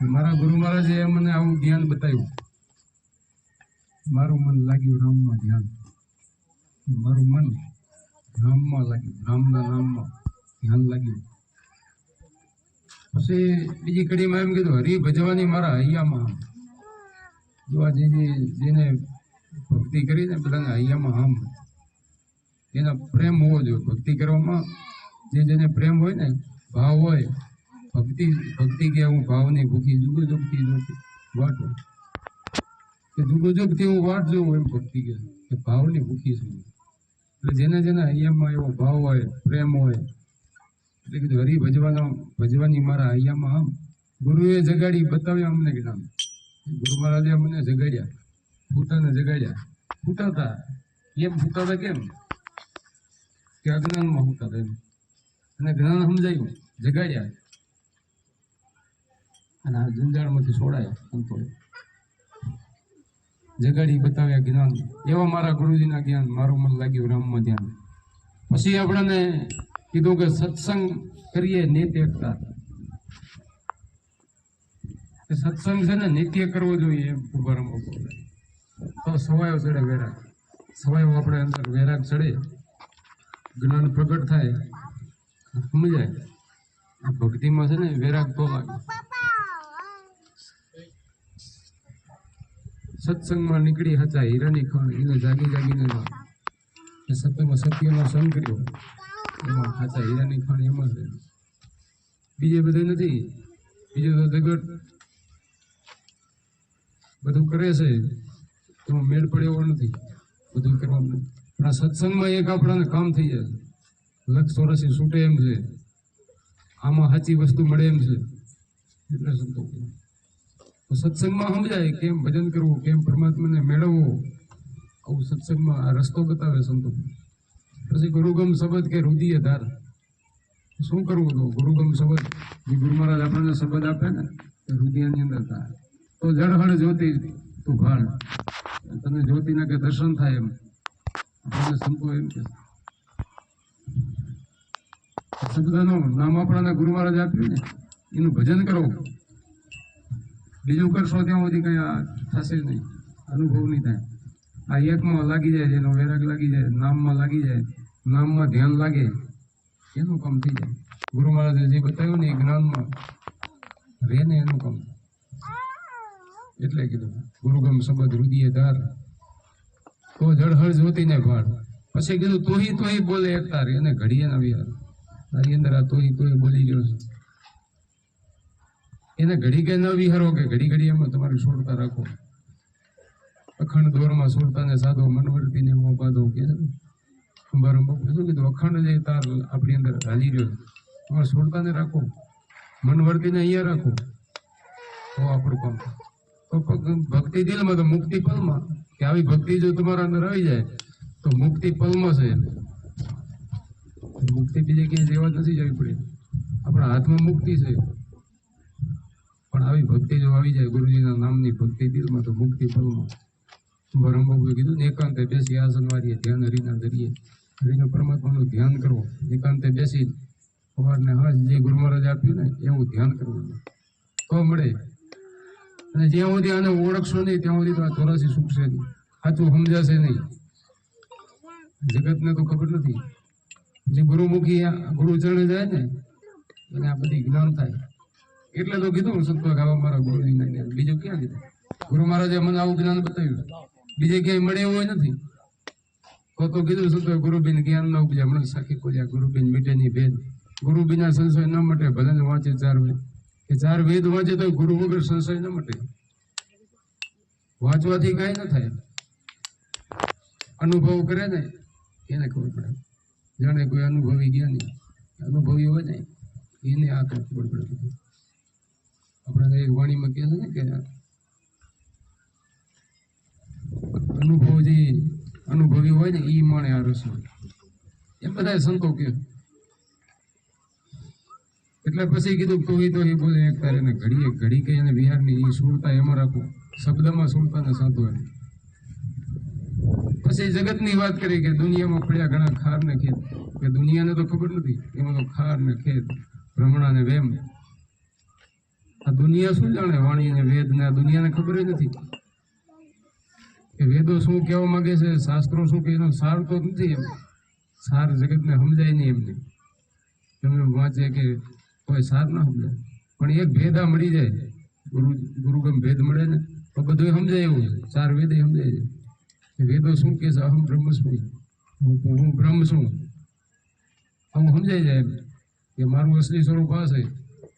મારા ગુરુ મહારાજે મને આવું જ્ઞાન બતાવ્યું. મારું મન લાગ્યું રામમાં ધ્યાન. મારું મન રામમાં લાગ્યું, રામના નામમાં ધ્યાન લાગ્યું. પછી બીજી કડીમાં એમ કીધું, હરિ ભજવાની મારા હૈયામાં આમ. જો આ જેને ભક્તિ કરીને બધાને હૈયામાં આમ એના પ્રેમ હોવો જોઈએ. ભક્તિ કરવામાં જેને પ્રેમ હોય ને, ભાવ હોય, ભક્તિ કે હું ભાવની ભૂખી જુગો જુગથી વાટો કે જુગો જુગથી હું વાટ જોઉં, એમ ભક્તિ કે ભાવની ભૂખી છું. એટલે જેને હૈયામાં એવો ભાવ હોય, પ્રેમ હોય, એટલે કીધું હરિ ભજવાની મારા હૈયામાં આમ. ગુરુએ જગાડી બતાવ્યા અમને જ્ઞાન. ગુરુ મહારાજે મને જગાડ્યા, ફૂટાને જગાડ્યા. ફૂટાતા એમ ફૂટાતા કેમ કે અજ્ઞાનમાં ફૂટાતા એમ, અને જ્ઞાન સમજાયું, જગાડ્યા અને આ જંજાળમાંથી છોડાયા સંતોએ. જગાડી બતાવ્યા જ્ઞાન. એવા મારા ગુરુજીના જ્ઞાન. મારું મન લાગ્યું રામમાં ધ્યાન. પછી આપણને કીધું કે સત્સંગ કરીએ નિત્ય એકતા. સત્સંગ છે ને નિત્ય કરવો જોઈએ એમ ઉભારંભ તો સવાયો ચડે વૈરાગ. સવાયો આપણે અંદર વૈરાગ ચડે, જ્ઞાન પ્રગટ થાય, સમજાય. આ ભક્તિમાં છે ને વૈરાગ તો લાગે. સત્સંગમાં નીકળી હતા હીરાની ખાણ, એને જાગીને સત્યમાં સત્યનો સંગ કર્યો, એમાં સાચા હીરાની ખાણ એમાં છે. બીજે બધું નથી. બીજું તો જગત બધું કરે છે, એમાં મેળ પડે એવો નથી બધું કરવાનું. પણ આ સત્સંગમાં એક આપણાને કામ થઈ જાય, 184 છૂટે એમ છે, આમાં સાચી વસ્તુ મળે એમ છે. એટલે સંતો સત્સંગમાં સમજાય કેમ ભજન કરવું, કેમ પરમાત્માને મેળવવું. આવું સત્સંગમાં આ રસ્તો બતાવે સંતો. પછી ગુરુગમ શબ્દ કે રુધિય ધાર. શું કરવું તો ગુરુગમ શબ્દ, જે ગુરુ મહારાજ આપણને શબ્દ આપે ને, એ રુધિયાની અંદર ધાર. તો જળહળ જ્યોતિ તું ભાળ, તને જ્યોતિના કે દર્શન થાય એમ આપણને સંતો એમ કે. શબ્દનું નામ આપણાને ગુરુ મહારાજ આપ્યું ને, એનું ભજન કરો. બીજું કરશો ત્યાં સુધી કઈ થશે નહીં, અનુભવ નહીં થાય. આ એકમાં લાગી જાય, જેનો વૈરાગ લાગી જાય, નામમાં લાગી જાય, નામમાં ધ્યાન લાગે, એનું કામ થઈ જાય. ગુરુ મહારાજે જે બતાવ્યું ને એ જ્ઞાનમાં રહે ને એનું કામ. એટલે કીધું ગુરુગમ શબ્દ રુધિય ધાર, તો જળહળ જ્યોતિને ભાળ. પછી કીધું તોહી બોલે એકતા રે, અને ઘડીએ ના વિહાર. તારી અંદર આ તોહી બોલી ગયો છે, એને ઘડી કે ન વિહારો, કે ઘડી એમાં તમારે છોડતા રાખો. અખંડ દોરમાં છોડતા ને સાધો મનવર્તી ને એવો બાંધો કે બરાબર શું કીધું. અખંડ જે તાર આપણી અંદર હાલી રહ્યો, તમારે છોડતા ને રાખો, મનવર્તીને અહીંયા રાખો, તો આપણું કામ. તો ભક્તિ દિલમાં તો મુક્તિ પલમાં. કે આવી ભક્તિ જો તમારા અંદર આવી જાય તો મુક્તિ પલમાં છે. મુક્તિ બીજે ક્યાંય લેવા નથી જવી પડે, આપણા હાથમાં મુક્તિ છે. પણ આવી ભક્તિ જો આવી જાય ગુરુજીના નામની ભક્તિ દિલમાં, તો મુક્તિ પલમાં. બ્રહ્મબાબુએ કીધું ને, એકાંતે બેસી આસન વારીએ, ધ્યાન હરિના દરિયે. હરિનો પરમાત્માનું ધ્યાન કરવો, એકાંતે બેસી સવારને હાજ જે ગુરુ મહારાજ આપ્યું ને એવું ધ્યાન કરવું, તો મળે. અને જ્યાં સુધી આને ઓળખશો નહીં ત્યાં સુધી તો આ 84 છૂટશે નહીં, સાચું સમજાશે નહીં. જગતને તો ખબર નથી. જે ગુરુમુખી ગુરુ ચરણે જાય ને એને આ બધી જ્ઞાન થાય. એટલે તો કીધું સંતો ગાવા મારા ગુરુજીના જ્ઞાન. બીજું ક્યાં કીધું? ગુરુ મહારાજે મને આવું જ્ઞાન બતાવ્યું, બીજે ક્યાંય મળે એવું નથી. તો કીધું સંતો ગુરુબેન જ્ઞાન ના ઉપજે. હમણાં સાખી ખોલ્યા ગુરુબેન મીઠેની ભેદ. ગુરુ બિના સંશય ન મટે, ભલે ને વાંચે 4 વેદ. કે 4 વેદ વાંચે તો ગુરુ વગર સંશય ન મટે. વાંચવાથી કઈ ન થાય, અનુભવ કરે ને એને ખબર પડે. જાણે કોઈ અનુભવી જ્ઞાની અનુભવી હોય ને એને આ તો ખબર પડે. આપણે એક વાણીમાં કહે છે ને કે અનુભવ જે અનુભવી હોય ને એ માણે આ રસ. એમ બધા સંતો કે. એટલે પછી કીધું તોહી બોલે એક તારે ને ઘડી કે એને વિહારની એ સુરતા એમાં રાખો, શબ્દમાં સુરતા ને સાધો. પછી જગતની વાત કરી કે દુનિયામાં પડ્યા ઘણા ખાર ને ખેત. કે દુનિયાને તો ખબર નથી, એમાં તો ખાર ને ખેત, ભ્રમણા ને વેમ. આ દુનિયા શું જાણે વાણી ને વેદ ને? આ દુનિયાને ખબર જ નથી કે વેદો શું કહેવા માંગે છે, શાસ્ત્રો શું કે, એનો સાર તો નથી. એમ સાર જગતને સમજાય નહીં એમને. તમે વાંચે કે કોઈ સાર ના સમજાય, પણ એક ભેદા મળી જાય, ગુરુગમ ભેદ મળે ને તો બધું સમજાય. એવું છે, ચાર વેદ સમજાય છે. વેદો શું કે છે? અહમ બ્રહ્મસ્મિ, હું બ્રહ્મ છું. આવું સમજાઈ જાય કે મારું અસલી સ્વરૂપ આ છે.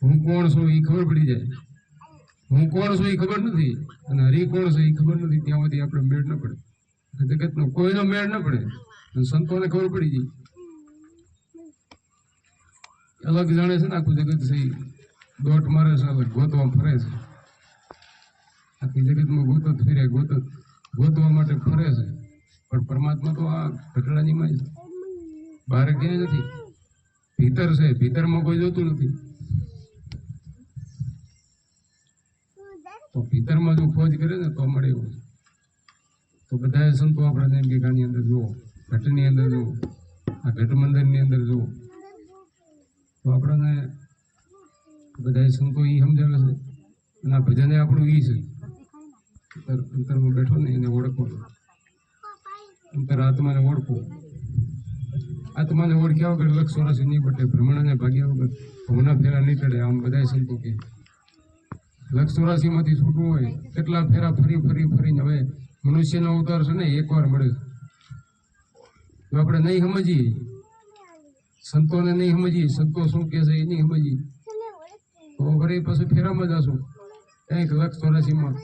હું કોણ છું એ ખબર પડી જાય. હું કોણ છું એ ખબર નથી, અને હરી કોણ છે એ ખબર નથી. ત્યાં સુધી આપણે મેળ ન પડે, જગતનો કોઈનો મેળ ન પડે. સંતોને ખબર પડી જાય, અલગ જાણે છે ને આખું જગત છે. દોટ મારે છે, અલગ ગોતવા ફરે છે. આખી જગતમાં ગોતવા માટે ફરે છે. પણ પરમાત્મા તો આ ઘટડાની માં છે, બહાર ક્યાંય નથી. ભીતર છે, ભીતરમાં કોઈ જોતું નથી. તો ભીતરમાં જો ખોજ કરે ને તો મળે એવું. તો બધા સંતો આપણે એમ કે આની અંદર જુઓ, ઘટની અંદર જુઓ, આ ઘટ મંદિરની અંદર જુઓ, તો આપણને બધા સંતો એ સમજાવે છે. અને આ ભજન આપણું ઈ છે. અંતરમાં બેઠો ને એને ઓળખો, અંતર આત્માને ઓળખો. આત્માને ઓળખ્યા વગર લક્ષ ચોરાસી નહીં બટે, ભ્રમણાને ભાગ્યા વગર ભવના ફેરા નહીં ટળે. આમ બધા સંતો કે લક્ષ ચોરાસી માંથી છૂટવું હોય કેટલા ફેરા ફરીને હવે મનુષ્યનો અવતાર છે ને એકવાર મળે. જો આપણે નહીં સમજીએ, સંતોને નહીં સમજીએ, સંતો શું કે છે એ નહીં સમજીએ, તો ફરી પાછું ફેરામાં જશું. કંઈક લક્ષ ચોરાસીમાં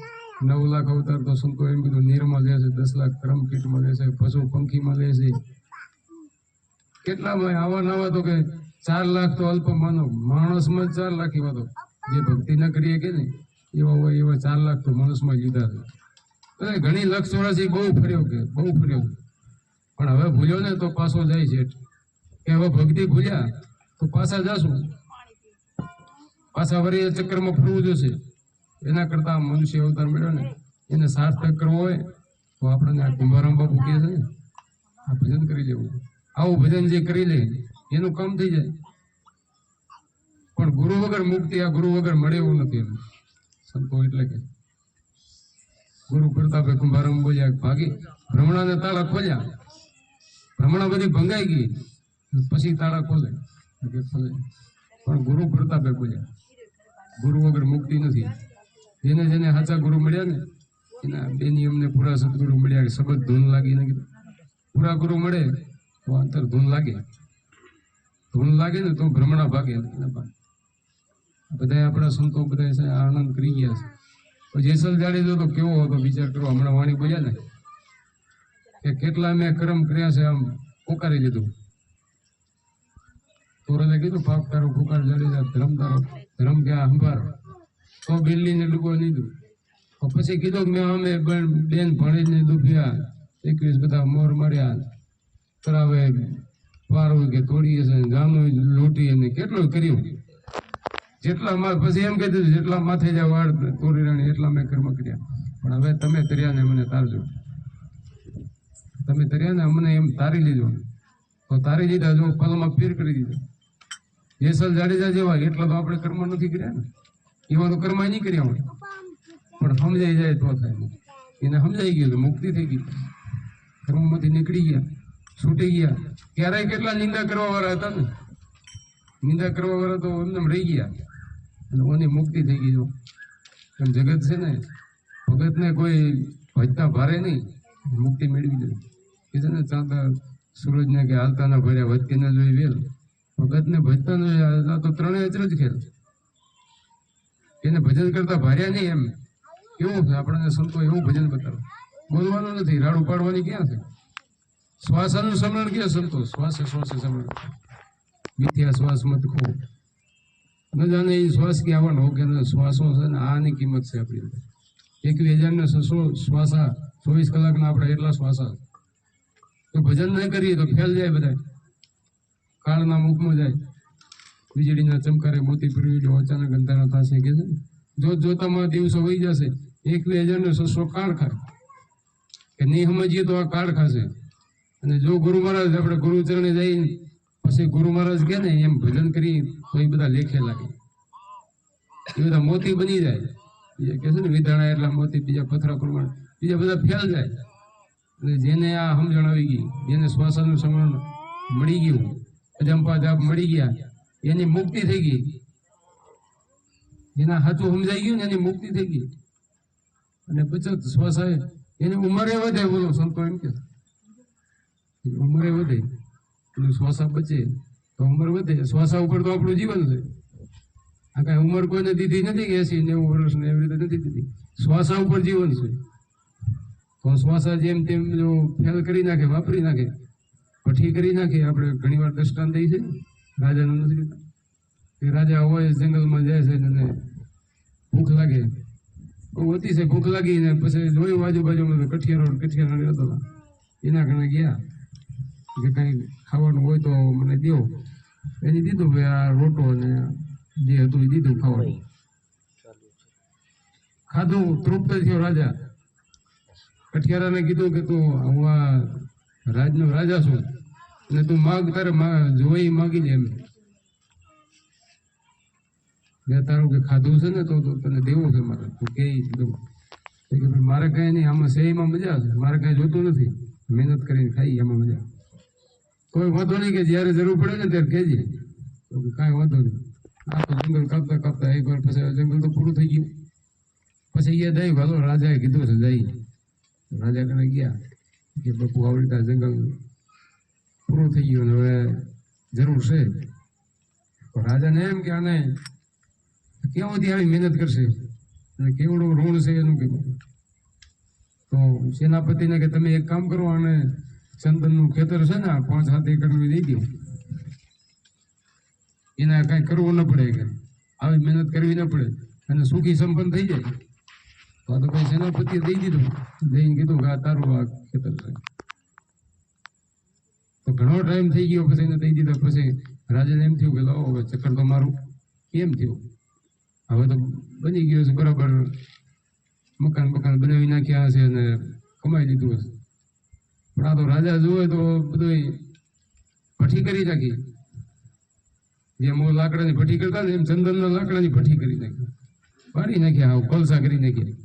9 લાખ અવતાર તો સંતો એમ કીધું નીરમાં લે છે, 10 લાખ ક્રમકીટમાં લે છે, પશુ પંખીમાં લે છે. કેટલામાં આવા નવા તો કે 4 લાખ તો અલ્પ માનો, માણસમાં જ 4 લાખ એવા તો જે ભક્તિ ન કરીએ કે ને એવા હોય, એવા 4 લાખ તો માણસમાં જ લીધા છે. ઘણી લક્ષ ચોરાસી બહુ ફર્યો, પણ હવે ભૂલ્યો ને તો પાછો જાય છે. કે હવે ભક્તિ ભૂલ્યા તો પાછા જાશું, પાછા વળી ચક્કરમાં ફરવું જોશે. એના કરતા મનુષ્ય અવતાર મળ્યો ને એને સાર્થક કરવો હોય તો આપણને આ કુંભારામ બાપુ કહે છે ને, આ ભજન કરી લેવું. આવું ભજન જે કરી લે એનું કામ થઈ જાય. પણ ગુરુ વગર મુક્તિ, આ ગુરુ વગર મળે એવું નથી. સંતો એટલે કે ગુરુ પ્રતાપે કુંભારામ બોલ્યા, ભાગી ભ્રમણાને તાળા ખોલ્યા. ભ્રમણા બધી ભંગાઈ ગઈ, પછી તાળા ખોલે. પણ ગુરુ પ્રતાપે બોલ્યા, ગુરુ વગર મુક્તિ નથી. જેને જેને સાચા ગુરુ મળ્યા ને એના બે નિયમને પૂરા સદગુરુ મળ્યા. શબ્દ ધૂન લાગી ને પૂરા ગુરુ મળે તો અંતર ધૂન લાગે ને તો ભ્રમણા ભાગે. બધા આપણા સંતો બધા છે આનંદ કરી ગયા છે. જેસલ જાડેજો તો કેવો હતો વિચાર કરો. હમણાં વાણી બોલ્યા ને કે કેટલા મેં કર્મ કર્યા છે, આમ પોકારી લીધું. તોરલે કીધું પાપ તારો પોકાર જાડેજા, ધર્મ તારો ધર્મ ક્યાં સંભાર, તો બિલ્લીને ડૂબો લીધું. પછી કીધું મેં અમે બેન ભણીને ડૂબ્યા, 21 બધા મોર માર્યા, તરાવે પારવું કે તોડીએ છે, ગામનું લૂંટી અને કેટલું કર્યું. જેટલા પછી એમ કીધું જેટલા માથે જાય વાળ તોડી રાણી એટલા મેં કર્મ કર્યા. પણ હવે તમે તર્યા ને મને તારજો, તમે તર્યા ને અમને એમ તારી લીધો, તો તારી લીધા જો પલમાં ફેર કરી દીધો. જેસલ જાડેજા જેવા એટલા તો આપણે કર્મ નથી કર્યા ને, એવા તો કર્મ નહીં કર્યા હોય. પણ સમજાઈ જાય તો થાય. એને સમજાઈ ગયું, મુક્તિ થઈ ગઈ, કર્મમાંથી નીકળી ગયા, છૂટી ગયા. ક્યારેય કેટલા નિંદા કરવા વાળા હતા ને, નિંદા કરવા વાળા તો એમને રહી ગયા અને ઓની મુક્તિ થઈ ગઈ. જો એમ જગત છે ને, ભગતને કોઈ ભજતા ભારે નહીં, મુક્તિ મેળવી દે. કે છે ને ચાંદા સૂરજને કે હાલતા ના ભર્યા વધતી ના જોઈ વેલ, ભગતને ભજતા ન જોયા તો ત્રણેય અચરજ ખેલ. એને ભજન કરતા ભાર્યા નહીં. એમ કેવું છે આપણને સંતો એવું ભજન બતાવે. બોલવાનું નથી, રાડું પાડવાની ક્યાં છે. શ્વાસનું સમરણ ક્યાં સંતો, શ્વાસે સમરણ. મિથ્યા શ્વાસ મત ખો, ન જાણે એ શ્વાસ કે આવવાનો કે શ્વાસો છે ને આની કિંમત છે આપણી અંદર. 21,600 શ્વાસા 24 કલાકના આપણે એટલા શ્વાસા. તો ભજન નહીં કરીએ તો ફેલ જાય બધા, કાળના મુખમાં જાય. વીજળીના ચમકારે મોતી પરવી અચાનક અંધારા થશે કે છે. જોતામાં દિવસો વહી જશે. 21,600 કાળ ખાય કે નહીં સમજીએ તો આ કાળ ખાશે. અને જો ગુરુ મહારાજ આપણે ગુરુ ચરણે જઈ પછી ગુરુ મહારાજ કે ને એમ ભજન કરી તો એ બધા લેખે લાગે. એ બધા મોતી બની જાય. એ કે છે ને વિધાણા એટલા મોતી, બીજા પથરા પ્રમાણે બીજા બધા ફેલ જાય. એટલે જેને આ સમજણ આવી ગઈ, જેને શ્વાસનું સમરણ મળી ગયું, અજંપા જાપ મળી ગયા, એની મુક્તિ થઈ ગઈ. એના હાથું સમજાઈ ગયું ને એની મુક્તિ થઈ ગઈ. અને બચત શ્વાસાય એની ઉંમરે વધે. બોલો સંતો એમ કે ઉંમરે વધે એટલે શ્વાસા બચે તો ઉંમર વધે. શ્વાસા ઉપર તો આપણું જીવન છે. આ કઈ ઉંમર કોઈને દીધી નથી કે 80-90 વર્ષ ને એવી રીતે નથી દીધી. શ્વાસા ઉપર જીવન છે. તો શ્વાસા જેમ તેમ જો ફેલ કરી નાખે, વાપરી નાખે, પઠી કરી નાખે. આપણે ઘણી વાર દ્રષ્ટાંત દઈ છે રાજાનું નથી કે રાજા હોય જંગલમાં જાય છે અને ભૂખ લાગે, બહુ અતિશય ભૂખ લાગી ને પછી જોયું આજુબાજુમાં કઠિયારો રહેતો હતા. એના કારણે ગયા કે કંઈ ખાવાનું હોય તો મને દો. એને દીધું ભાઈ આ રોટો ને જે હતું એ દીધું ખાવાનું. ખાધું, તૃપ્ત થયો રાજા. કઠિયારાને કીધું કે તું હું આ રાજનો રાજા છું અને તું માગ, તારે જોઈ માગી લે. એમ તારું કે ખાધું છે ને તો તને દેવું છે મારે, તું કે દઉં. મારે કઈ નહીં, આમાં સેમાં મજા છે, મારે કઈ જોતું નથી, મહેનત કરીને ખાઈ એમાં મજા. કોઈ વાંધો નહીં કે જયારે જરૂર પડે ને ત્યારે કહેજે. તો કાંઈ વાંધો નહીં. આ તો જંગલ કાપતા કાપતા એક વાર પછી જંગલ તો પૂરું થઈ ગયું. પછી એ દઈ ભાલો રાજાએ કીધું છે જઈ. રાજા કને ગયા કે બાપુ આવડી રીતે જંગલ પૂરું થઈ ગયું, હવે જરૂર છે. તો રાજાને એમ કે આને કેવોથી આવી મહેનત કરશે અને કેવડું ઋણ છે એનું કીધું. તો સેનાપતિને કે તમે એક કામ કરો, અને ચંદનનું ખેતર છે ને 5-7 એકર દઈ દો, એને કાંઈ કરવું ન પડે, કે આવી મહેનત કરવી ન પડે અને સુખી સંપન્ન થઈ જાય. તો આ તો કોઈ સેનાપતિએ દઈ દીધું, દઈને કીધું કે આ તારું આ ખેતર છે. તો ઘણો ટાઈમ થઈ ગયો પછી એને દઈ દીધા. પછી રાજાને એમ થયું કે લાવો હવે ચક્કર તો મારું કેમ થયું, હવે તો બની ગયો છે બરાબર, મકાન બનાવી નાખ્યા હશે અને કમાઈ લીધું હશે. પણ આ તો રાજા જોવે તો બધું ભઠ્ઠી કરી નાખી. જેમ લાકડાની ભઠ્ઠી કરતા ને એમ ચંદનના લાકડાની ભઠ્ઠી કરી નાખી, પાડી નાખ્યા, કોલસા કરી નાખ્યા.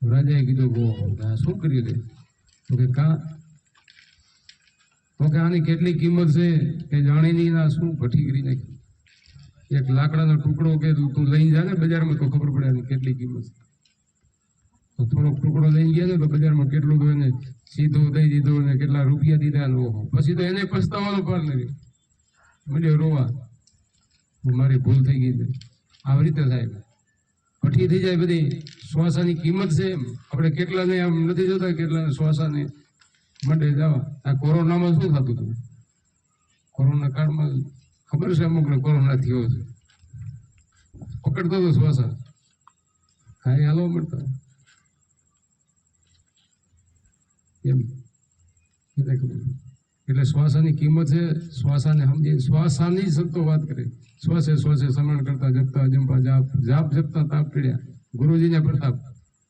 રાજાએ કીધું આ શું કરી લે? તો કે આની કેટલી કિંમત છે કે જાણી નહીં, ના શું ભઠ્ઠી કરી નાખી. એક લાકડાનો ટુકડો કે તું લઈને જા ને બજારમાં તો ખબર પડે કેટલી કિંમત. તો થોડોક ટુકડો લઈને ગયા ને તો બજારમાં કેટલું તો એને સીધો દઈ દીધો ને કેટલા રૂપિયા દીધા ને ઓહો. પછી તો એને પસ્તાવાનો પાર નથી, મળ્યો રોવા, મારી ભૂલ થઈ ગઈ. આવી રીતે થાય, ભઠ્ઠી થઈ જાય બધી. શ્વાસાની કિંમત છે. આપણે કેટલાને આમ નથી જોતા, કેટલાને શ્વાસાને માટે જવા. આ કોરોનામાં શું થતું હતું? કોરોના કાળમાં ખબર છે અમુકને કોરોના થયો છે, પકડતો હતો શ્વાસા, કાંઈ હાલવા મળતા એમ. એટલે શ્વાસાની કિંમત છે. શ્વાસાને સમજી, શ્વાસાની સંતો વાત કરે. શ્વાસે સ્મરણ કરતા જપતા જંપા જાપ જપતા તાપ પીડ્યા, ગુરુજીને પ્રતાપ.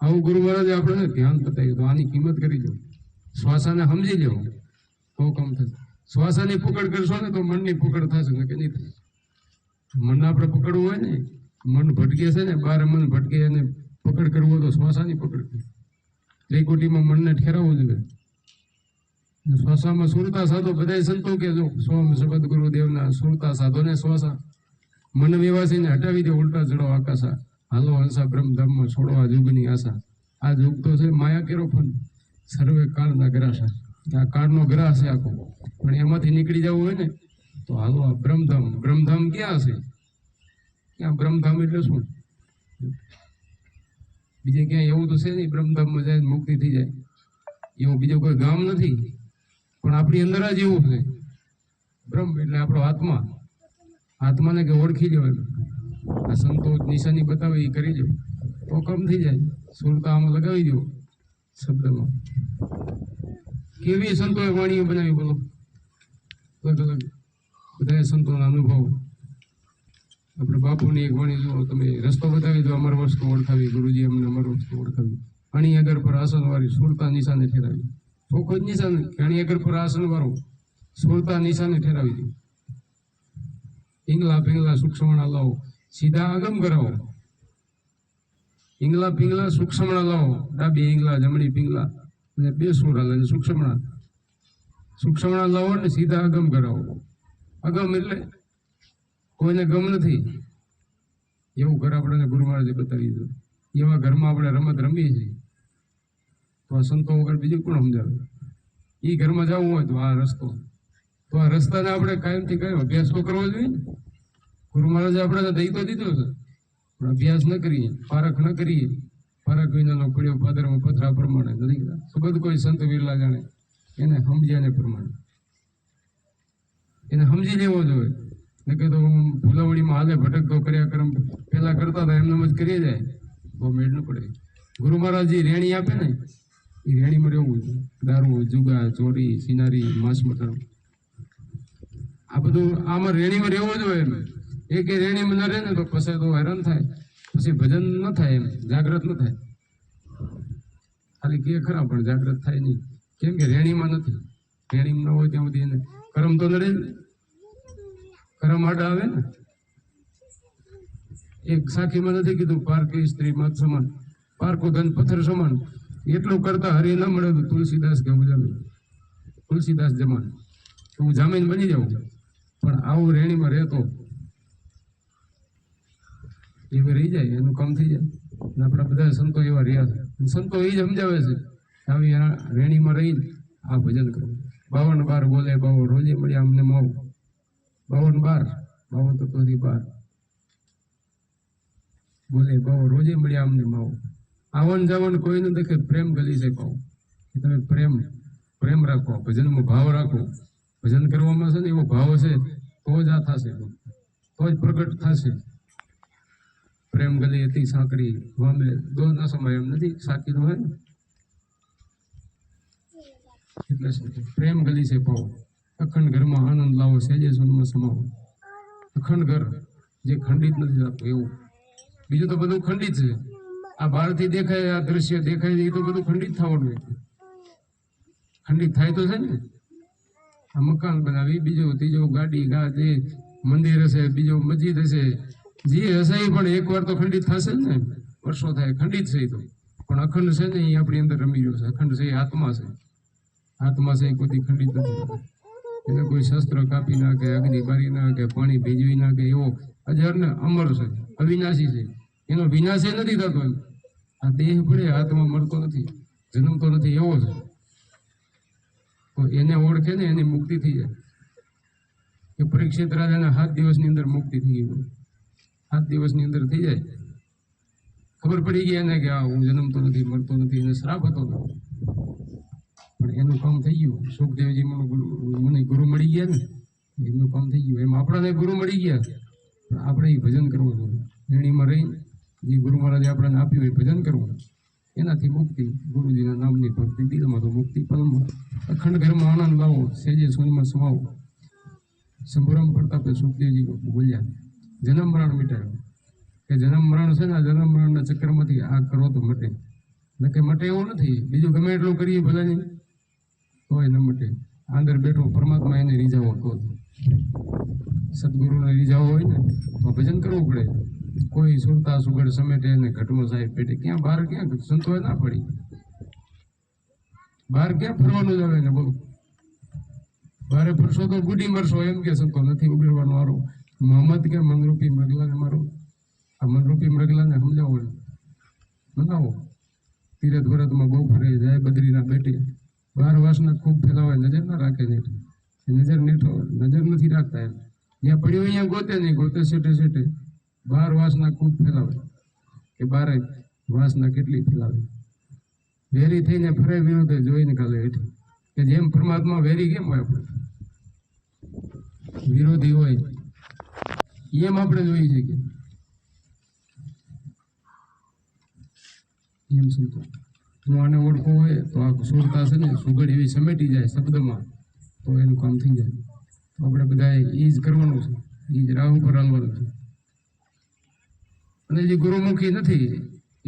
આવું ગુરુ મહારાજે આપણે ધ્યાન બતાવ્યું. તો આની કિંમત કરી લો, શ્વાસાને સમજી લો તો કમ થશે. શ્વાસાની પકડ કરશો ને તો મનની પકડ થશે ને કે નહીં થાય. મન આપણે પકડવું હોય ને, મન ભટકે છે ને, બાર મન ભટકે અને પકડ કરવું તો શ્વાસાની પકડ. ત્રિકુટીમાં મનને ઠેરાવવું જોઈએ. શ્વાસામાં સુરતા સાધો, બધા સંતો કે જો સ્વામ સબદ ગુરુદેવના સુરતા સાધો ને શ્વાસા મન વ્યવાસીને હટાવી દે, ઉલટા ચડો આકાશા, હાલો હંસા બ્રહ્મ ધામમાં છોડવા જુગની આશા. આ યુગ તો છે માયા કેરો ફંડ, સર્વે કાળના ગ્રાસા. આ કાળનો ગ્રાસ છે આખો, પણ એમાંથી નીકળી જવું હોય ને તો હાલો આ બ્રહ્મધામ. બ્રહ્મધામ ક્યાં હશે? ક્યાં બ્રહ્મધામ એટલે શું? બીજે ક્યાંય એવું તો છે નહીં બ્રહ્મધામમાં જાય મુક્તિ થઈ જાય એવું બીજું કોઈ ગામ નથી. પણ આપણી અંદર જ એવું છે. બ્રહ્મ એટલે આપણો આત્મા. આત્માને કે ઓળખી લો, આ સંતો નિશાની બતાવે એ કરી લો તો કમ થઈ જાય. સુરતા આમાં લગાવી દો શબ્દમાં. કેવી સંતોએ વાણીઓ બનાવી બોલો, અલગ અલગ બધા સંતોના અનુભવ. આપણે બાપુની એક વાણી જુઓ તમે, રસ્તો બતાવી દો અમારો વસ્તુ ઓળખાવી, ગુરુજી અમને અમારો વસ્તુ ઓળખાવી. અણી અગર પર આસન વાળી સુરતા નિશાને ઠેરાવી. ચોખ્ખો જ નિશાન, અણી અગર પર આસન વાળો સુરતા નિશાને ઠેરાવી દો. પિંગલા પિંગલા સૂક્ષ્મણા લાવો, સીધા આગમ કરાવો, પિંગલા પિંગલા સૂક્ષ્મણા લાવો, ડાબી પિંગલા જમણી પિંગલા અને 2 સુર હાલે અને સૂક્ષ્મણા લાવો ને સીધા આગમ કરાવો. અગમ એટલે કોઈને ગમ નથી એવું ઘર આપણને ગુરુ મહારાજે બતાવી દીધું. એવા ઘરમાં આપણે રમત રમીએ છીએ તો આ સંતો વગર બીજું કોણ સમજાવે? એ ઘરમાં જવું હોય તો આ રસ્તો, તો આ રસ્તાને આપણે કાયમથી કયો અભ્યાસ તો કરવો જોઈએ ને. ગુરુ મહારાજે આપણે દઈ તો દીધો છે પણ અભ્યાસ ન કરીએ, પારખ ન કરીએ. પારખ વિનાનો પડ્યો પાદરમાં પથરા પ્રમાણે નથી કહેતા. સબદ કોઈ સંત વિરલા જાણે, એને સમજ્યાને પ્રમાણે એને સમજી લેવો જોઈએ. ન કે તો ભૂલાવડીમાં હાલે ભટકતો કર્યા કર્મ પેલા કરતા હતા એમને જ કરી જાય બહુ મેળ ન પડે. ગુરુ મહારાજ જે રેણી આપે ને એ રેણીમાં રહેવું જોઈએ. દારૂ, જુગા, ચોરી, સિનારી, માંસ મટન આ બધું આમાં રેણીમાં રહેવું જોઈએ. એમ એક રેણીમાં ન રહે ને તો પછી તો હેરાન થાય, પછી ભજન ન થાય, એમ જાગ્રત ન થાય. ખાલી કે ખરા પણ જાગ્રત થાય નહીં. કેમ કે રેણીમાં નથી. રેણીમાં ન હોય ત્યાં સુધી એને કરમ તો નડે ને, કરમ આડા આવે ને. એક સાખીમાં નથી કીધું પારકી સ્ત્રી મત સમાન, પારકો ધન પથ્થર સમાન. એટલું કરતા હરી ન મળે તો તુલસીદાસ કેવું જામે, તુલસીદાસ જમાન તો હું જામીન બની જાઉં. પણ આવું રેણીમાં રહેતો એવી રહી જાય, એનું કામ થઈ જાય. આપણા બધા સંતો એવા રહ્યા છે. સંતો એ જ સમજાવે છે આવી રેણીમાં રહીને આ ભજન કરવું. 52 બાર બોલે બાવો રોજે મળ્યા અમને માવ. 52 બાર, 52 તત્વથી બાર બોલે બાવો રોજે મળ્યા અમને માવ. આવન જાવન કોઈ ન દેખે પ્રેમ ગલી છે પાવ. તમે પ્રેમ રાખો, ભજનમાં ભાવ રાખો. ભજન કરવામાં છે ને એવો ભાવ છે તો જ આ થશે, તો જ પ્રગટ થશે. પ્રેમ ગલી હતી સાંકડી વામે દો ના સમય એમ નથી, સાકી તો હોય ને એટલે પ્રેમ ગલી છે પાવ. અખંડ ઘરમાં આનંદ લાવો, સહેજે સુનમાં સમાવો. અખંડ ઘર જે ખંડિત નથી થતું એવું. બીજું તો બધું ખંડિત છે. આ બહારથી દેખાય, આ દ્રશ્ય દેખાય એ તો બધું ખંડિત થવાનું. ખંડિત થાય તો છે ને. આ મકાન બનાવી, બીજું ત્રીજું ગાડી જે મંદિર હશે, બીજો મસ્જિદ હશે, જે હશે એ પણ એકવાર તો ખંડિત થશે ને. વર્ષો થાય ખંડિત છે તો, પણ અખંડ છે ને એ આપણી અંદર રમી રહ્યો છે. અખંડ છે એ આત્મા છે. આત્મા છે એ કોઈ ખંડિત નથી. એને કોઈ શસ્ત્ર કાપી નાખે, અગ્નિ બારી નાખે, પાણી ભેજવી નાખે એવો અજર ને અમર છે, અવિનાશી છે. એનો વિનાશ નથી થતો. એમ આ દેહ પડે આત્મા મરતો નથી, જન્મતો નથી એવો છે. તો એને ઓળખે ને એની મુક્તિ થઈ જાય. કે પરીક્ષિત રાજાના 7 દિવસની અંદર મુક્તિ થઈ ગઈ. 7 દિવસની અંદર થઈ જાય. ખબર પડી ગઈ એને કે આ હું જન્મતો નથી, મરતો નથી. એને શ્રાપ હતો પણ એનું કામ થઈ ગયું. સુખદેવજી મને ગુરુ મળી ગયા ને, એમનું કામ થઈ ગયું. એમ આપણાને ગુરુ મળી ગયા, આપણે એ ભજન કરવું જોઈએ. રેણીમાં રહી જે ગુરુ મહારાજે આપણને આપ્યું એ ભજન કરવું. એનાથી મુક્તિ, ગુરુજીના નામની ભક્તિ, દિલમાં તો મુક્તિ પલમાં. અખંડ ઘરમાં આનંદ લાવો, સહેજે સોનમાં સમાવો. સંભ્રમ પ્રતાપે સુખદેવજી બોલ્યા, જન્મ મરણ મિટાયો. કે જન્મ મરણ છે ને, આ જન્મ મરણના ચક્રમાંથી આ કરો તો મટે. ન કે મટે એવું નથી. બીજું ગમે એટલું કરીએ ભલે નહીં તોય ન મટે. અંદર બેઠો પરમાત્મા એને રીઝાવો તો સદગુરુને રીઝાવો હોય ને તો ભજન કરવું પડે. કોઈ સુરતા સુગડ સમેટે અને ઘટમાં સાહેબ પેટે ક્યાં બહાર ક્યાં સંતોએ ના પડી. બહાર ક્યાં ફરવાનું જ આવે ને બોલો. બારે ફરશો તો ગુડી મરશો એમ કે સંતો નથી ઉગડવાનો મારો. મોહમ્મદ કે મનરૂપી મરગલાને મારો. આ મનરૂપી મરગલાને સમજાવો ને મનાવો. તીરથ ભરતમાં બહુ ફરે જાય બદ્રીના બેટે. 12 વર્ષના ખૂબ ફેલાવે, નજર ના રાખે નેઠ. નજર નથી રાખતા. એમ જ્યાં પડ્યો અહીંયા ગોતે નહીં, ગોતે સેટે 12 વાસના ખૂબ ફેલાવે. કે 12 વાસના કેટલી ફેલાવે. વેરી થઈને ફરે વિરોધે જોઈને કાલે હેઠે. કે જેમ પરમાત્મા વેરી કેમ હોય, આપણે વિરોધી હોય એમ આપણે જોઈએ છીએ કે એમ સંતો. જો આને ઓળખો હોય તો આ સુરતા છે ને સુગડ એવી સમેટી જાય શબ્દમાં તો એનું કામ થઈ જાય. તો આપણે બધાએ એ જ કરવાનું છે, એ જ રાહ ઉપર હાલવાનું છે. અને જે ગુરુમુખી નથી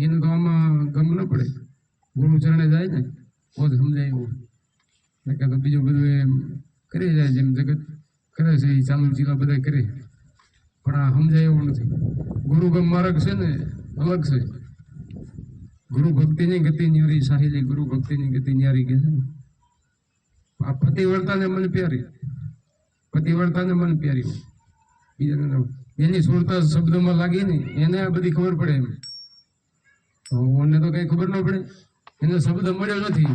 એને તો આમાં ગમ ન પડે. ગુરુ ચરણે જાય ને તો જ સમજાય એવું. કે તો બીજું બધું એમ કરી જાય જેમ જગત કરે છે એ ચાલુ ચીલા બધા કરે. પણ આ સમજાય એવું નથી. ગુરુગમ માર્ગ છે ને અલગ છે. ગુરુ ભક્તિની ગતિ ન્યારી સાહિલી, ગુરુ ભક્તિની ગતિ ન્યારી કે છે ને આ પતિવ્રતાને મન પ્યારી, પતિવ્રતાને મન પ્યારી હોય. બીજાને એની સુરતા શબ્દમાં લાગી ને એને આ બધી ખબર પડે એમ. ઓને તો કઈ ખબર ન પડે, એને શબ્દ મળ્યો નથી.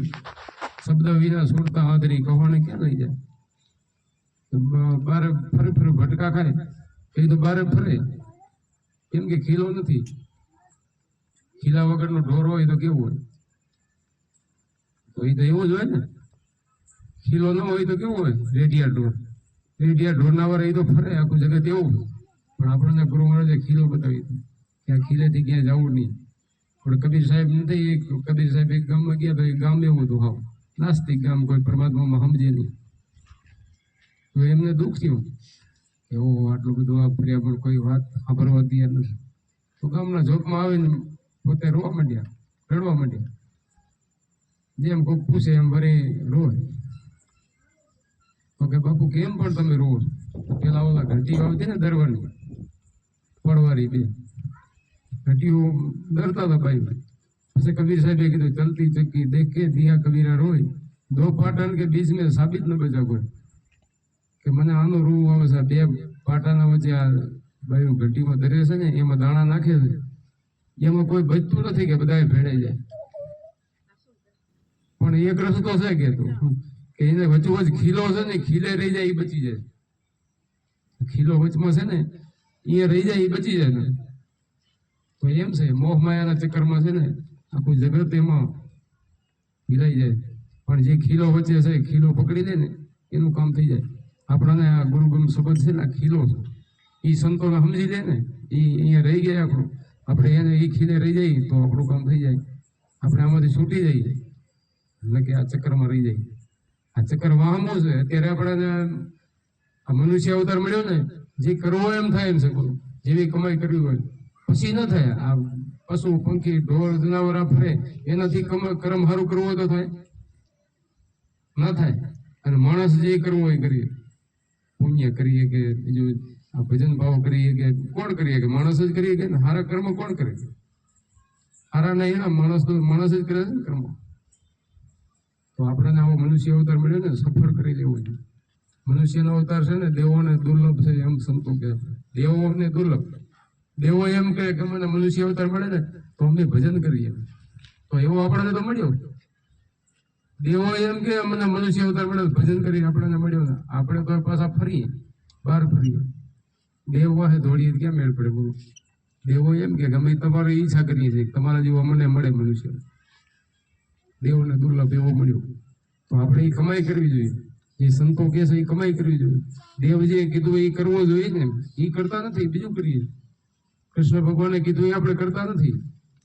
શબ્દ વિના સુરતા હાજરી કહોને ક્યાં લઈ જાય? બારે ફરે ભટકા ખાય એ તો બારે ફરે, કેમ કે ખીલો નથી. ખીલા વગરનો ઢોર હોય તો કેવું હોય? તો એ તો એવું જ હોય ને. ખીલો ન હોય તો કેવું હોય? રેડિયા ઢોર. રેડિયા ઢોરના વાળા એ તો ફરે આખું જગત એવું. પણ આપણને ગુરુ મહારાજે ખીલો બતાવી હતી કે આ ખીલેથી ક્યાંય જવું નહીં. પણ કબીર સાહેબ નથી, એક કબીર સાહેબ એક ગામમાં ગયા તો એ ગામ એવું હતું, હાવ નાસ્તિક ગામ, કોઈ પરમાત્મામાં સમજે નહીં. તો એમને દુઃખ થયું કે ઓ આટલું બધું આ ફર્યા પણ કોઈ વાત સાંભળવા તૈયાર નથી. તો ગામના જોકમાં આવીને પોતે રોવા માંડ્યા, રડવા માંડ્યા. જેમ કોઈક પૂછે એમ વરે રોય. તો કે બાપુ કેમ પણ તમે રોવો છો? પેલા ઓલા ઘંટી આવતી ને દરવાની પડવારી બે ઘટીઓ ડરતા હતા ભાઈ. પછી કબીર સાહેબે કીધું ચલતી ચક્કી દેખે દિયા કબીરા રોય, દો પાટણ કે બીચ મેં સાબિત ન બચા કોઈ. કે મને આનું રૂ આવે છે, બે પાટાના વચ્ચે આ ભાઈ ઘંટીમાં દરે છે ને એમાં દાણા નાખે છે, એમાં કોઈ બચતું નથી કે બધા ભેળાઈ જાય. પણ એક રસ્તો છે કે એને વચોવચ ખીલો છે ને, ખીલે રહી જાય એ બચી જાય. ખીલો વચમાં છે ને એ રહી જાય એ બચી જાય ને. તો એમ છે મોહ માયાના ચક્કરમાં છે ને આખું જગત એમાં ભીલાઈ જાય. પણ જે ખીલો વચ્ચે છે, ખીલો પકડી લે ને એનું કામ થઈ જાય. આપણને આ ગુરુગમ શબ્દ છે ને ખીલો છે, એ સંતોને સમજી લે ને એ અહીંયા રહી ગયા આપણું, આપણે એને એ ખીલે રહી જાય તો આપણું કામ થઈ જાય. આપણે આમાંથી છૂટી જઈએ એટલે કે આ ચક્કરમાં રહી જાય. આ ચક્કર વાહમો છે. અત્યારે આપણને આ મનુષ્ય અવતાર મળ્યો ને, જે કરવો એમ થાય એમ છે બોલો, જેવી કમાઈ કરવી હોય પછી ન થાય. આ પશુ પંખી ઢોર જનાવર આ ફરે એનાથી કર્મ સારું કરવું હોય તો થાય ના થાય. અને માણસ જે કરવું હોય કરીએ, પુણ્ય કરીએ કે બીજું આ ભજન ભાવ કરીએ કે કોણ કરીએ? કે માણસ જ કરીએ કે સારા કર્મ કોણ કરે? સારા નહીં ને, માણસ જ કરે છે ને કર્મ. તો આપણને આવો મનુષ્ય અવતાર મળ્યો ને સફર કરી લેવો જોઈએ. મનુષ્યનો અવતાર છે ને દેવોને દુર્લભ છે એમ સંતો કહે. દેવોને દુર્લભ. દેવો એમ કહે કે મને મનુષ્ય અવતાર મળે ને તો અમે ભજન કરીએ. તો એવો આપણને તો મળ્યો. દેવો એમ કે મને મનુષ્ય અવતાર મળે ભજન કરી આપણને મળ્યો ને. આપણે તો પાછા ફરીએ, બહાર ફરીએ. દેવ વાહે દોડીએ ક્યાં મેળ પડે બોલો? દેવો એમ કે અમે તમારી ઈચ્છા કરીએ છીએ તમારા જેવો મને મળે મનુષ્ય. દેવોને દુર્લભ એવો મળ્યો. તો આપણે એ કમાઈ કરવી જોઈએ. જે સંતો કે છે એ કમાઈ કરવી જોઈએ. દેવ જે કીધું એ કરવો જોઈએ ને, એ કરતા નથી, બીજું કરીએ. કૃષ્ણ ભગવાને કીધું એ આપણે કરતા નથી.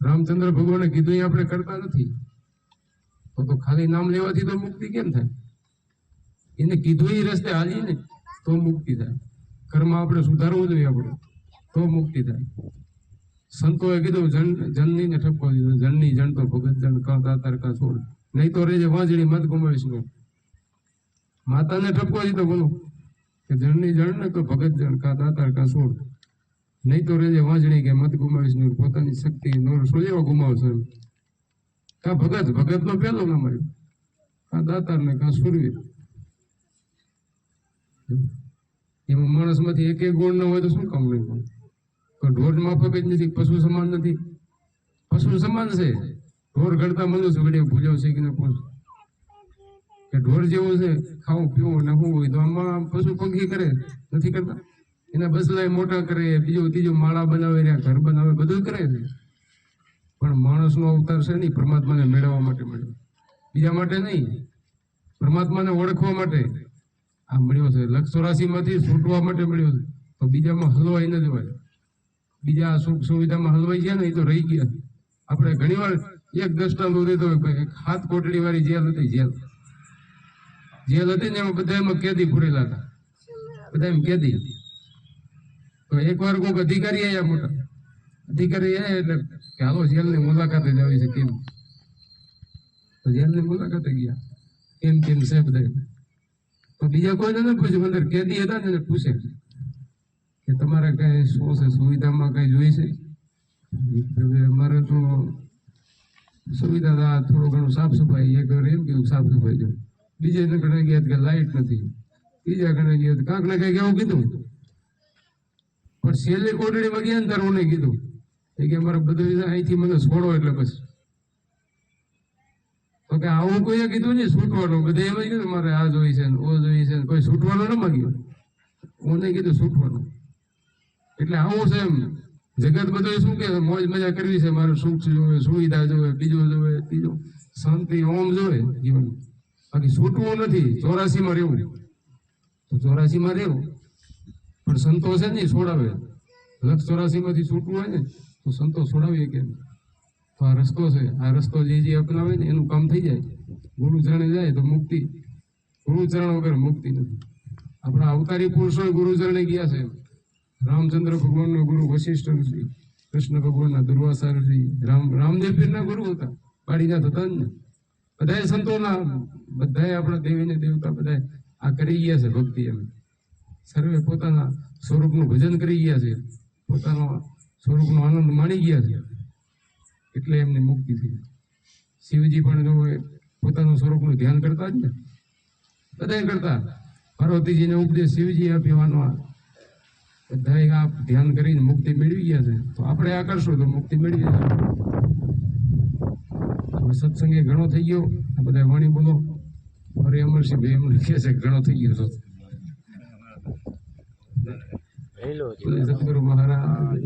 રામચંદ્ર ભગવાને કીધું એ આપણે કરતા નથી. તો ખાલી નામ લેવાથી તો મુક્તિ કેમ થાય? એને કીધું એ રસ્તે હાલીએ ને તો મુક્તિ થાય. કર્મ આપણે સુધારવું જોઈએ આપણે, તો મુક્તિ થાય. સંતોએ કીધું જનની ને ઠપકો દીધો, જનની જણ તો ભગત જણ કા દાતાર કા છોડ, નહીં તો રેજે વાંજણી મત ગુમાવીશ નો. માતાને ઠપકો દીધો બોલો કે જણની જણ ને તો ભગત જણ કા દાતાર કા છોડ, નહીં તો રેજે વાંજણી કે મત ગુમાવીશ નો. પોતાની શક્તિ નો સોલેવો ગુમાવશે એમ. કા ભગત, ભગત નો પેલો નામ આવ્યું, કા દાતાર ને કા સુરવીર. એમાં માણસ માંથી એક ગુણ ન હોય તો શું કામ નહીં? ઢોર માફક જ નથી, પશુ સમાન નથી. પશુ સમાન છે, ઢોર કરતા મનુષ્ય વડે ભૂલ્યો છે કે પૂછ કે ઢોર જેવું છે, ખાવું પીવું ને શું હોય તો આમાં પશુ પંખી કરે નથી કરતા? એના બસલાય મોટા કરે, બીજું ત્રીજું માળા બનાવે, ઘર બનાવે, બધું કરે છે. પણ માણસનો અવતાર છે નહીં, પરમાત્માને મેળવવા માટે મળ્યો, બીજા માટે નહીં. પરમાત્માને ઓળખવા માટે આ મળ્યો છે. લક્ષ 84 માંથી છૂટવા માટે મળ્યો છે. તો બીજામાં હલવાઈ ન જવાય. બીજા સુખ સુવિધામાં હલવાઈ ગયા ને એ તો રહી ગયા. આપણે ઘણી વાર એક દ્રષ્ટાંત દીધો, એક હાથ કોટડી વાળી જેલ હતી. જેલ હતી ને એમાં બધા એમાં કેદી પૂરેલા હતા, બધા એમ કેદી. તો એક વાર કોઈક અધિકારી આવ્યા, મોટા અધિકારી આવ્યા એટલે કે હાલો જેલની મુલાકાતે જ આવી છે. કેમ? તો જેલની મુલાકાતે ગયા. કેમ કેમ છે બધા? તો બીજા કોઈને ન પૂછ્યું, અંદર કેદી હતા ને પૂછે કે તમારે કઈ શું છે, સુવિધામાં કઈ જોઈ છે? હવે અમારે તો સુવિધા થોડું ઘણું સાફ સફાઈ, એક વાર એમ કીધું સાફ સફાઈ જો, બીજે ઘણા ગયા કે લાઇટ નથી, બીજા ઘણા ગયા કાંક ને કંઈક એવું કીધું. પણ છેલ્લી કોટડીમાં ગયા ને ત્યારે મને કીધું કે અમારે બધું અહીંથી મને છોડો એટલે બસ. તો કે આવું કોઈએ કીધું નહીં છૂટવાનું, બધા એમ જ કીધું મારે આ જોઈ છે ને ઓ જોઈ છે, કોઈ છૂટવાનું ન માગ્યું. મને કીધું છૂટવાનું એટલે આવું છે એમ. જગત બધું શું કે મોજ મજા કરવી છે, મારું સુખ જોવે, સુવિધા જોવે, બીજું જોવે, ત્રીજું શાંતિ ઓમ જોવે જીવન. બાકી છૂટવું નથી. 84માં રહેવું તો 84માં રહેવું, પણ સંતો છે ને છોડાવે. 184માંથી છૂટવું હોય ને તો સંતો છોડાવીએ કેમ? તો આ રસ્તો છે, આ રસ્તો જે અપનાવે ને એનું કામ થઈ જાય. ગુરુ ચરણે જાય તો મુક્તિ, ગુરુ ચરણ વગર મુક્તિ નથી. આપણા અવતારી પુરુષો ગુરુ ચરણે ગયા છે. રામચંદ્ર ભગવાનનો ગુરુ વશિષ્ઠ ઋષિ, કૃષ્ણ ભગવાનના દુર્વાસા ઋષિ, રામદેવ પીરના ગુરુ હતા, પાડીના થતા ને. બધા સંતોના, બધા આપણા દેવી ને દેવતા બધા આ કરી ગયા છે ભક્તિ. એમ સર્વે પોતાના સ્વરૂપનું ભજન કરી ગયા છે, પોતાનો સ્વરૂપનો આનંદ માણી ગયા છે, એટલે એમની મુક્તિ થઈ. શિવજી પણ જો પોતાનું સ્વરૂપનું ધ્યાન કરતા જ ને, બધા કરતા. પાર્વતીજીને ઉપદેશ શિવજી આપ્યો, બધા આ ધ્યાન કરીને મુક્તિ મેળવી ગયા છે. તો આપણે આ કરશું તો મુક્તિ મેળવી જાય. સત્સંગે ઘણો થઈ ગયો, બધા વાણી બોલો. અરે અમરસિંહ ભાઈ એમને કહે છે ઘણો થઈ ગયો સત્સંગ. સદગુરુ મહારાજ